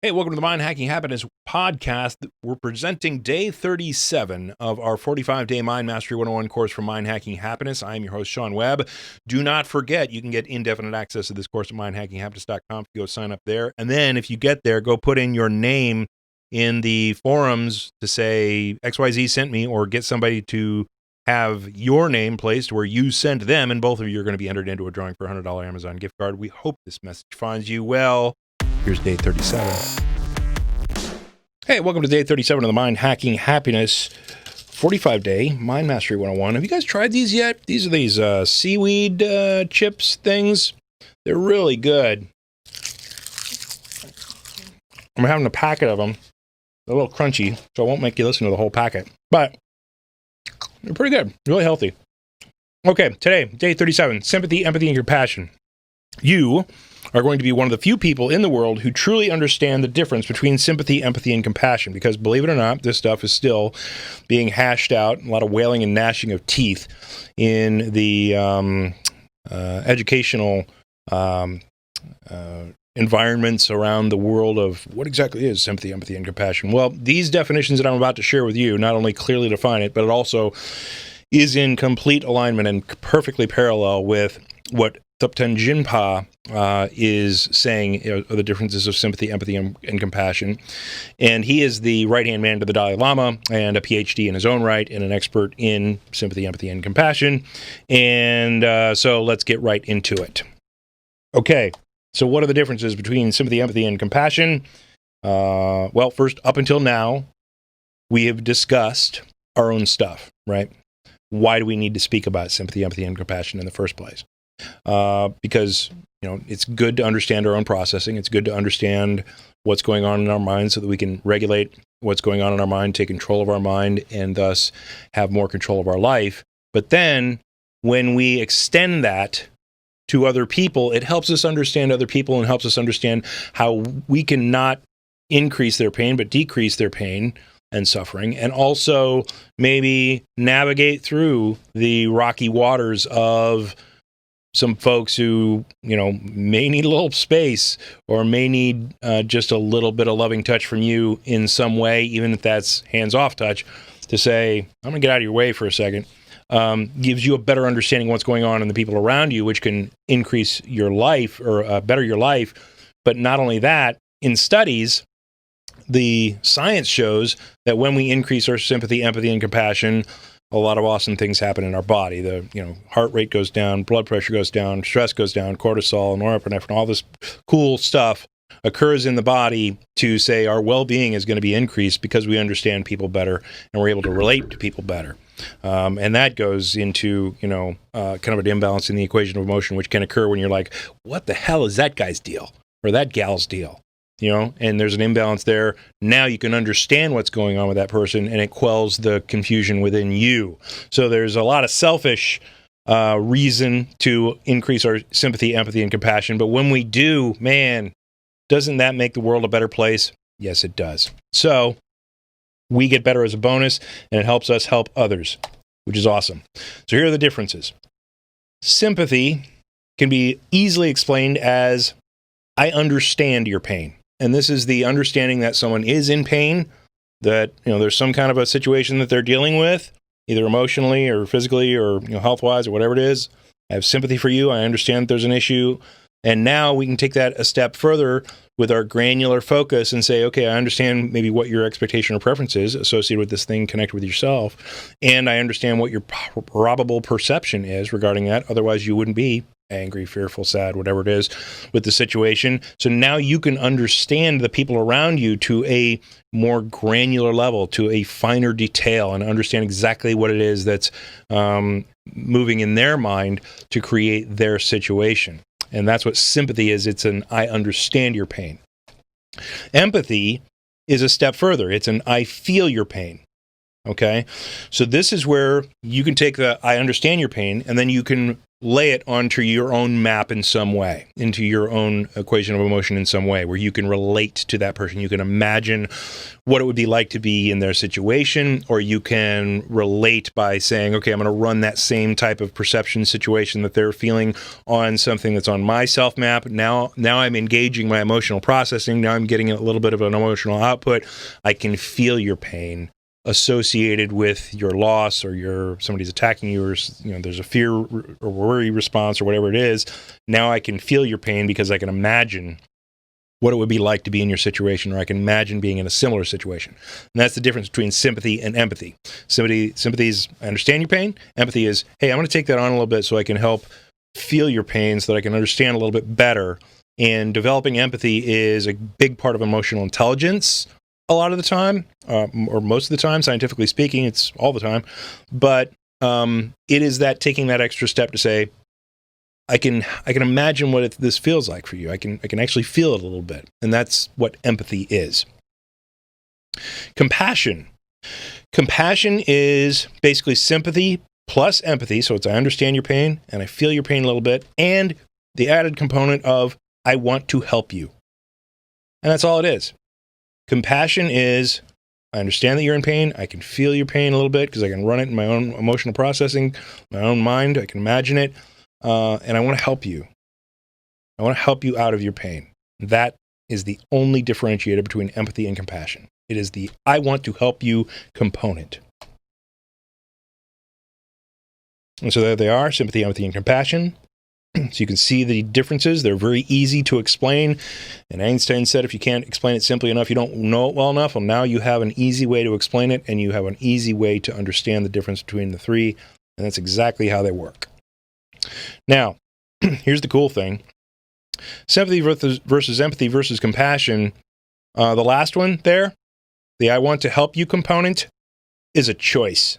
Hey, welcome to the Mind Hacking Happiness podcast. We're presenting day 37 of our 45-day Mind Mastery 101 course for Mind Hacking Happiness. I'm your host, Sean Webb. Do not forget, you can get indefinite access to this course at mindhackinghappiness.com if you go sign up there. And then if you get there, go put in your name in the forums to say XYZ sent me, or get somebody to have your name placed where you sent them, and both of you are going to be entered into a drawing for a $100 Amazon gift card. We hope this message finds you well. Here's day 37. Hey, welcome to day 37 of the Mind Hacking Happiness 45-day Mind Mastery 101. Have you guys tried these yet? These are these seaweed chips things. They're really good. I'm having a packet of them. They're a little crunchy, so I won't make you listen to the whole packet. But they're pretty good. Really healthy. Okay, today, day 37, sympathy, empathy, and compassion. You are going to be one of the few people in the world who truly understand the difference between sympathy, empathy, and compassion, because believe it or not, this stuff is still being hashed out, a lot of wailing and gnashing of teeth in the educational environments around the world of what exactly is sympathy, empathy, and compassion. Well, these definitions that I'm about to share with you not only clearly define it, but it also is in complete alignment and perfectly parallel with what Thupten Jinpa is saying, the differences of sympathy, empathy, and compassion. And he is the right-hand man to the Dalai Lama and a PhD in his own right and an expert in sympathy, empathy, and compassion. And so let's get right into it. Okay, so what are the differences between sympathy, empathy, and compassion? Well, first, up until now, we have discussed our own stuff, right? Why do we need to speak about sympathy, empathy, and compassion in the first place? Because, it's good to understand our own processing. It's good to understand what's going on in our mind so that we can regulate what's going on in our mind, take control of our mind, and thus have more control of our life. But then when we extend that to other people, it helps us understand other people and helps us understand how we can not increase their pain, but decrease their pain and suffering, and also maybe navigate through the rocky waters of some folks who, may need a little space or may need just a little bit of loving touch from you in some way, even if that's hands-off touch, to say, I'm going to get out of your way for a second, gives you a better understanding of what's going on in the people around you, which can increase your life or better your life. But not only that, in studies, the science shows that when we increase our sympathy, empathy, and compassion, a lot of awesome things happen in our body. The heart rate goes down, blood pressure goes down, stress goes down, cortisol, norepinephrine, all this cool stuff occurs in the body to say our well-being is going to be increased because we understand people better and we're able to relate to people better. And that goes into, kind of an imbalance in the equation of emotion, which can occur when you're like, what the hell is that guy's deal or that gal's deal? And there's an imbalance there. Now you can understand what's going on with that person, and it quells the confusion within you. So there's a lot of selfish reason to increase our sympathy, empathy, and compassion. But when we do, man, doesn't that make the world a better place? Yes, it does. So we get better as a bonus, and it helps us help others, which is awesome. So here are the differences. Sympathy can be easily explained as, I understand your pain. And this is the understanding that someone is in pain, that there's some kind of a situation that they're dealing with, either emotionally or physically or health-wise or whatever it is. I have sympathy for you. I understand that there's an issue. And now we can take that a step further with our granular focus and say, okay, I understand maybe what your expectation or preference is associated with this thing, connect with yourself. And I understand what your probable perception is regarding that. Otherwise, you wouldn't be angry, fearful, sad, whatever it is with the situation. So now you can understand the people around you to a more granular level, to a finer detail, and understand exactly what it is that's moving in their mind to create their situation. And that's what sympathy is. It's an I understand your pain. Empathy is a step further. It's an I feel your pain. Okay? So this is where you can take the I understand your pain, and then you can lay it onto your own map in some way, into your own equation of emotion in some way, where you can relate to that person. You can imagine what it would be like to be in their situation, or you can relate by saying, okay, I'm going to run that same type of perception situation that they're feeling on something that's on my self map. Now I'm engaging my emotional processing. Now I'm getting a little bit of an emotional output. I can feel your pain associated with your loss, or somebody's attacking you, or there's a fear or worry response or whatever it is. Now I can feel your pain because I can imagine what it would be like to be in your situation, or I can imagine being in a similar situation. And that's the difference between sympathy and empathy. Sympathy is, I understand your pain. Empathy is, hey, I'm going to take that on a little bit so I can help feel your pain so that I can understand a little bit better. And developing empathy is a big part of emotional intelligence a lot of the time, or most of the time, scientifically speaking. It's all the time. But it is that taking that extra step to say, I can imagine what this feels like for you. I can actually feel it a little bit. And that's what empathy is. Compassion. Compassion is basically sympathy plus empathy. So it's I understand your pain and I feel your pain a little bit, and the added component of I want to help you. And that's all it is. Compassion is, I understand that you're in pain. I can feel your pain a little bit because I can run it in my own emotional processing, my own mind. I can imagine it. And I want to help you. I want to help you out of your pain. That is the only differentiator between empathy and compassion. It is the I want to help you component. And so there they are, sympathy, empathy, and compassion. So you can see the differences. They're very easy to explain. And Einstein said if you can't explain it simply enough, you don't know it well enough. Well, now you have an easy way to explain it, and you have an easy way to understand the difference between the three. And that's exactly how they work. Now, here's the cool thing. Sympathy versus empathy versus compassion. The last one there, the I want to help you component, is a choice.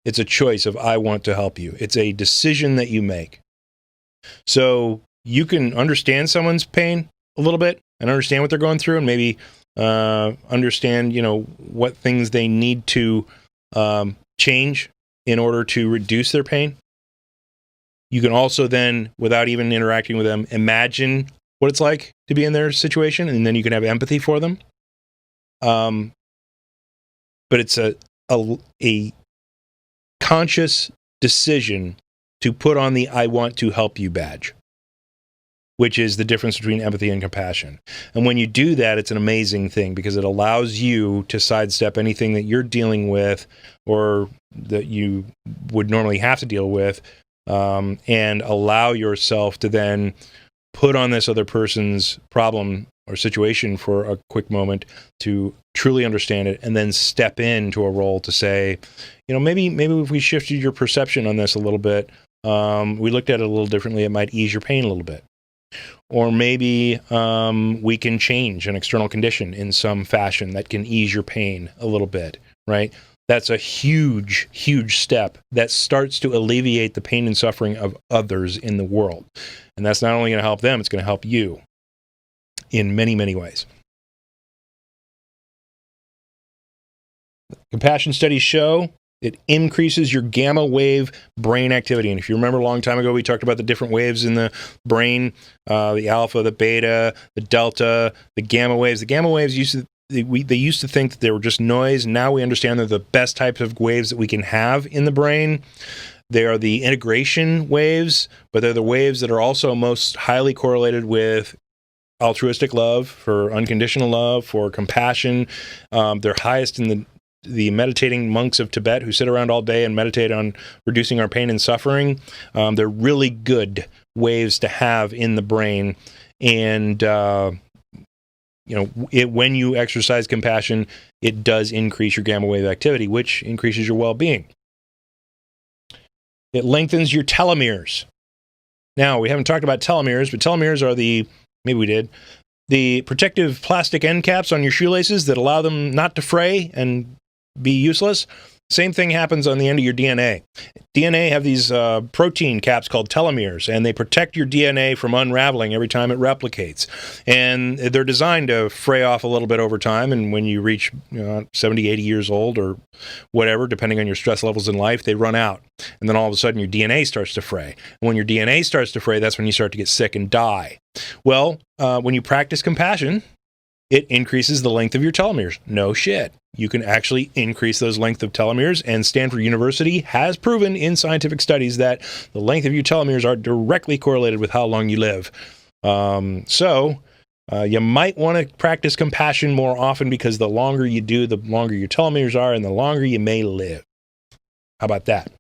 It's a choice of I want to help you. It's a decision that you make. So you can understand someone's pain a little bit and understand what they're going through, and maybe understand, what things they need to change in order to reduce their pain. You can also then, without even interacting with them, imagine what it's like to be in their situation, and then you can have empathy for them. But it's a conscious decision to put on the I want to help you badge, which is the difference between empathy and compassion. And when you do that, it's an amazing thing because it allows you to sidestep anything that you're dealing with or that you would normally have to deal with, and allow yourself to then put on this other person's problem or situation for a quick moment to truly understand it, and then step into a role to say, maybe if we shifted your perception on this a little bit, we looked at it a little differently, it might ease your pain a little bit. Or maybe we can change an external condition in some fashion that can ease your pain a little bit, right? That's a huge, huge step that starts to alleviate the pain and suffering of others in the world. And that's not only going to help them, it's going to help you in many, many ways. Compassion studies show it increases your gamma wave brain activity. And if you remember a long time ago, we talked about the different waves in the brain, the alpha, the beta, the delta, the gamma waves. The gamma waves they used to think that they were just noise. Now we understand they're the best types of waves that we can have in the brain. They are the integration waves, but they're the waves that are also most highly correlated with altruistic love, for unconditional love, for compassion. They're highest in the meditating monks of Tibet who sit around all day and meditate on reducing our pain and suffering. They're really good waves to have in the brain. And, when you exercise compassion, it does increase your gamma wave activity, which increases your well-being. It lengthens your telomeres. Now, we haven't talked about telomeres, but telomeres are maybe we did, the protective plastic end caps on your shoelaces that allow them not to fray and be useless. Same thing happens on the end of your DNA. DNA have these protein caps called telomeres, and they protect your DNA from unraveling every time it replicates. And they're designed to fray off a little bit over time, and when you reach 70, 80 years old or whatever, depending on your stress levels in life, they run out. And then all of a sudden your DNA starts to fray. And when your DNA starts to fray, that's when you start to get sick and die. Well, when you practice compassion, it increases the length of your telomeres. No shit. You can actually increase those length of telomeres, and Stanford University has proven in scientific studies that the length of your telomeres are directly correlated with how long you live. So you might want to practice compassion more often, because the longer you do, the longer your telomeres are, and the longer you may live. How about that?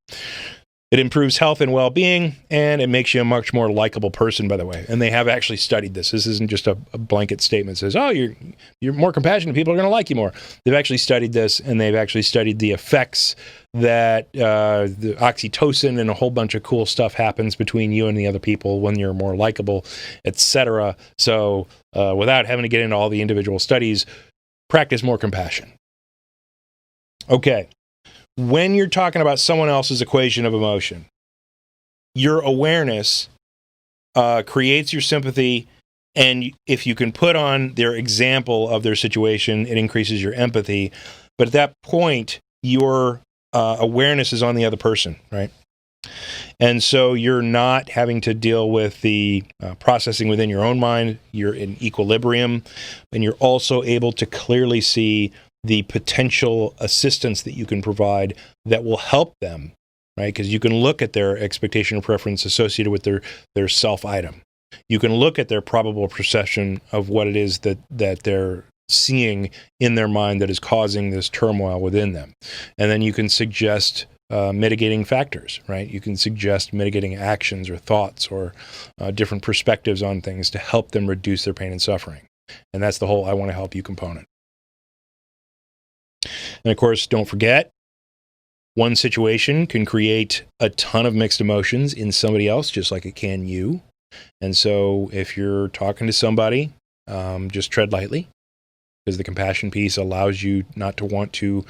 It improves health and well-being, and it makes you a much more likable person, by the way. And they have actually studied this. This isn't just a blanket statement that says, oh, you're more compassionate, people are going to like you more. They've actually studied this, and they've actually studied the effects that the oxytocin and a whole bunch of cool stuff happens between you and the other people when you're more likable, etc. So without having to get into all the individual studies, practice more compassion. Okay. When you're talking about someone else's equation of emotion, your awareness creates your sympathy, and if you can put on their example of their situation, it increases your empathy. But at that point, your awareness is on the other person, right? And so you're not having to deal with the processing within your own mind. You're in equilibrium, and you're also able to clearly see the potential assistance that you can provide that will help them, right? Because you can look at their expectation or preference associated with their self item. You can look at their probable perception of what it is that they're seeing in their mind that is causing this turmoil within them. And then you can suggest mitigating factors, right? You can suggest mitigating actions or thoughts or different perspectives on things to help them reduce their pain and suffering. And that's the whole I want to help you component. And of course, don't forget, one situation can create a ton of mixed emotions in somebody else, just like it can you. And so if you're talking to somebody, just tread lightly, because the compassion piece allows you not to want to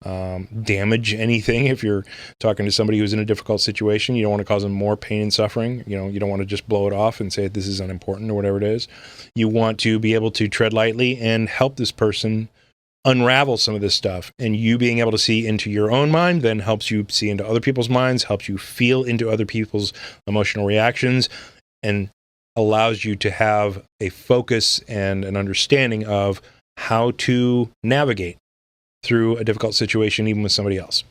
damage anything. If you're talking to somebody who's in a difficult situation, you don't want to cause them more pain and suffering. You don't want to just blow it off and say this is unimportant or whatever it is. You want to be able to tread lightly and help this person unravel some of this stuff. And you being able to see into your own mind then helps you see into other people's minds, helps you feel into other people's emotional reactions, and allows you to have a focus and an understanding of how to navigate through a difficult situation, even with somebody else.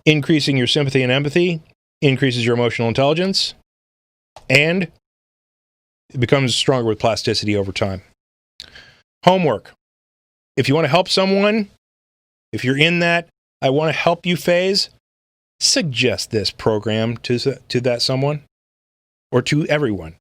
Increasing your sympathy and empathy increases your emotional intelligence, and it becomes stronger with plasticity over time. Homework. If you want to help someone, if you're in that I want to help you phase, suggest this program to that someone or to everyone.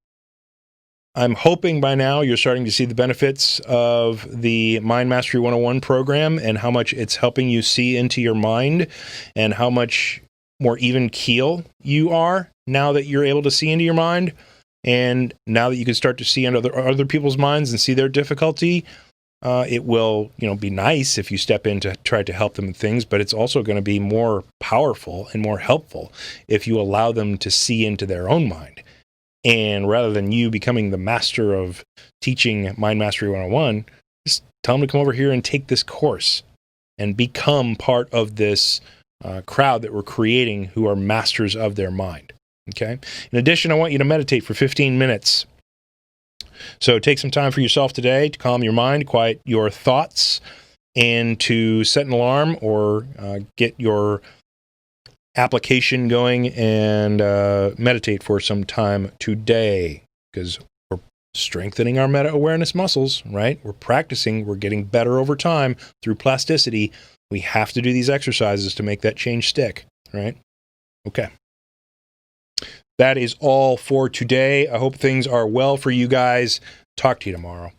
I'm hoping by now you're starting to see the benefits of the Mind Mastery 101 program and how much it's helping you see into your mind and how much more even keel you are now that you're able to see into your mind. And now that you can start to see into other people's minds and see their difficulty, it will, be nice if you step in to try to help them with things, but it's also going to be more powerful and more helpful if you allow them to see into their own mind. And rather than you becoming the master of teaching Mind Mastery 101, just tell them to come over here and take this course and become part of this crowd that we're creating who are masters of their mind. Okay. In addition, I want you to meditate for 15 minutes. So take some time for yourself today to calm your mind, quiet your thoughts, and to set an alarm or get your application going and meditate for some time today, because we're strengthening our meta-awareness muscles, right? We're practicing, we're getting better over time through plasticity. We have to do these exercises to make that change stick, right? Okay. That is all for today. I hope things are well for you guys. Talk to you tomorrow.